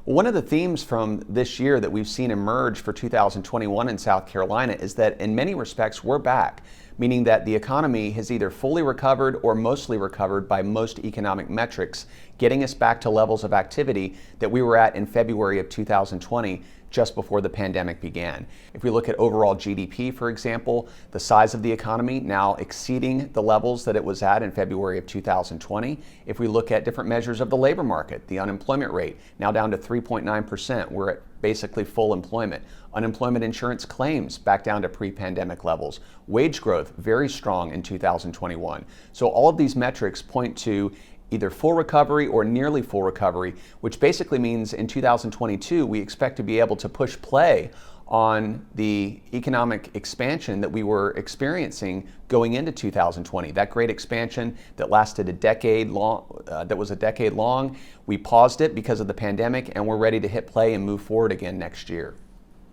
One of the themes from this year that we've seen emerge for 2021 in South Carolina is that in many respects we're back, meaning that the economy has either fully recovered or mostly recovered by most economic metrics, getting us back to levels of activity that we were at in February of 2020, just before the pandemic began. If we look at overall GDP, for example, the size of the economy now exceeding the levels that it was at in February of 2020. If we look at different measures of the labor market, the unemployment rate now down to 3.9%. We're at basically full employment. Unemployment insurance claims back down to pre-pandemic levels. Wage growth very strong in 2021. So all of these metrics point to either full recovery or nearly full recovery, which basically means in 2022 we expect to be able to push play on the economic expansion that we were experiencing going into 2020. That great expansion that lasted a decade long, we paused it because of the pandemic, and we're ready to hit play and move forward again next year.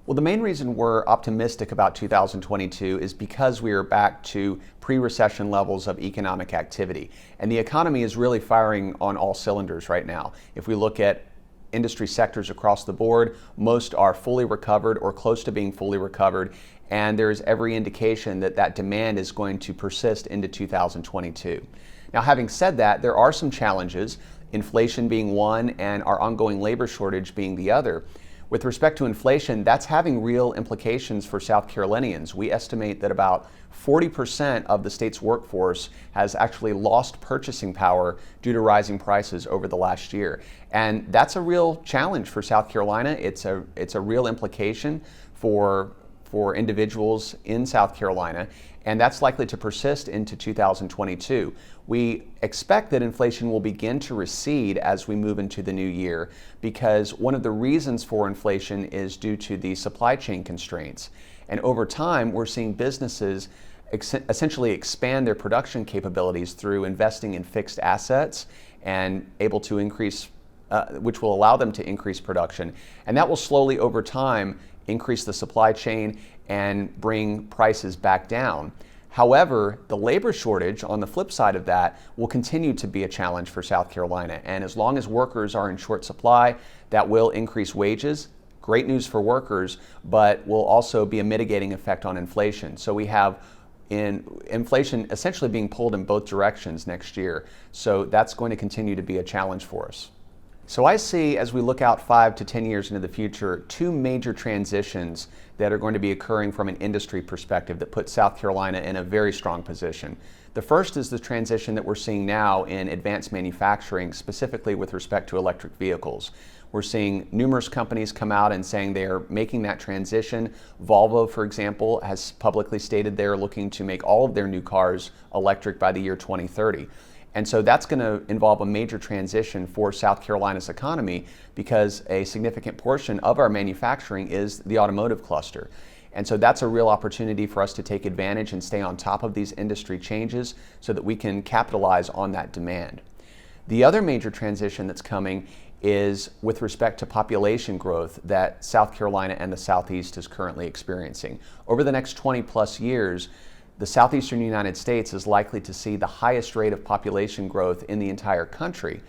Well, the main reason we're optimistic about 2022 is because we are back to pre-recession levels of economic activity. And the economy is really firing on all cylinders right now. If we look at industry sectors across the board, most are fully recovered or close to being fully recovered. And there's every indication that that demand is going to persist into 2022. Now, having said that, there are some challenges, inflation being one and our ongoing labor shortage being the other. With respect to inflation, that's having real implications for South Carolinians. We estimate that about 40% of the state's workforce has actually lost purchasing power due to rising prices over the last year. And that's a real challenge for South Carolina. It's a real implication for individuals in South Carolina, and that's likely to persist into 2022. We expect that inflation will begin to recede as we move into the new year, because one of the reasons for inflation is due to the supply chain constraints. And over time, we're seeing businesses essentially expand their production capabilities through investing in fixed assets and able to increase, which will allow them to increase production. And that will slowly over time increase the supply chain and bring prices back down. However, the labor shortage on the flip side of that will continue to be a challenge for South Carolina. And as long as workers are in short supply, that will increase wages. Great news for workers, but will also be a mitigating effect on inflation. So we have inflation essentially being pulled in both directions next year. So that's going to continue to be a challenge for us. So I see, as we look out 5 to 10 years into the future, two major transitions that are going to be occurring from an industry perspective that put South Carolina in a very strong position. The first is the transition that we're seeing now in advanced manufacturing, specifically with respect to electric vehicles. We're seeing numerous companies come out and saying they are making that transition. Volvo, for example, has publicly stated they're looking to make all of their new cars electric by the year 2030. And so that's going to involve a major transition for South Carolina's economy, because a significant portion of our manufacturing is the automotive cluster. And so that's a real opportunity for us to take advantage and stay on top of these industry changes so that we can capitalize on that demand. The other major transition that's coming is with respect to population growth that South Carolina and the Southeast is currently experiencing. Over the next 20 plus years, the southeastern United States is likely to see the highest rate of population growth in the entire country.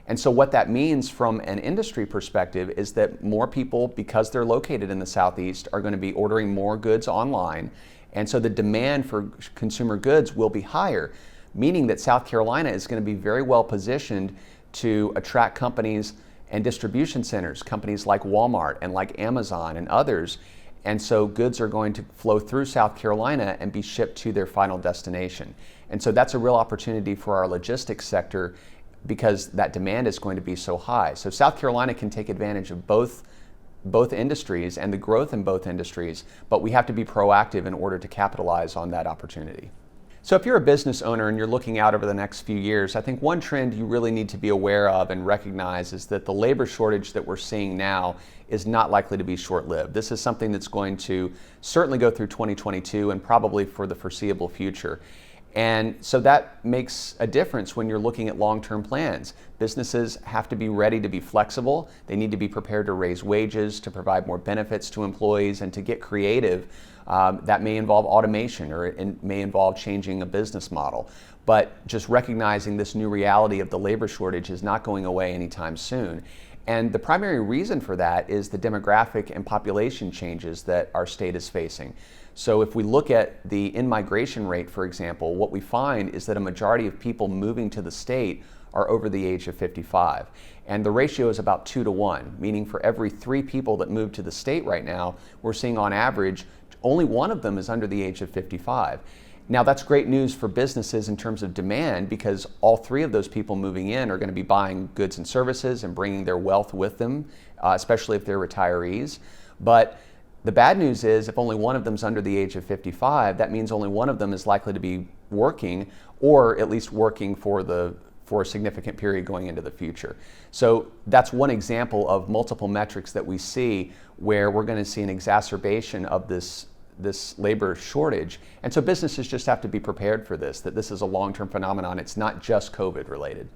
And so what that means from an industry perspective is that more people, because they're located in the Southeast, are going to be ordering more goods online. And so the demand for consumer goods will be higher, meaning that South Carolina is going to be very well positioned to attract companies and distribution centers, companies like Walmart and like Amazon and others. And so goods are going to flow through South Carolina and be shipped to their final destination. And so that's a real opportunity for our logistics sector, because that demand is going to be so high. So South Carolina can take advantage of both industries and the growth in both industries, but we have to be proactive in order to capitalize on that opportunity. So if you're a business owner and you're looking out over the next few years, I think one trend you really need to be aware of and recognize is that the labor shortage that we're seeing now is not likely to be short-lived. This is something that's going to certainly go through 2022 and probably for the foreseeable future. And so that makes a difference when you're looking at long-term plans. Businesses have to be ready to be flexible. They need to be prepared to raise wages, to provide more benefits to employees, and to get creative. That may involve automation, or it may involve changing a business model. But just recognizing this new reality of the labor shortage is not going away anytime soon. And the primary reason for that is the demographic and population changes that our state is facing. So if we look at the in-migration rate, for example, what we find is that a majority of people moving to the state are over the age of 55. And the ratio is about 2 to 1, meaning for every 3 people that move to the state right now, we're seeing on average, only one of them is under the age of 55. Now that's great news for businesses in terms of demand, because all 3 of those people moving in are going to be buying goods and services and bringing their wealth with them, especially if they're retirees. But the bad news is if only one of them is under the age of 55, that means only one of them is likely to be working, or at least working for a significant period going into the future. So that's one example of multiple metrics that we see where we're going to see an exacerbation of this labor shortage. And so businesses just have to be prepared for this, that this is a long-term phenomenon. It's not just COVID related.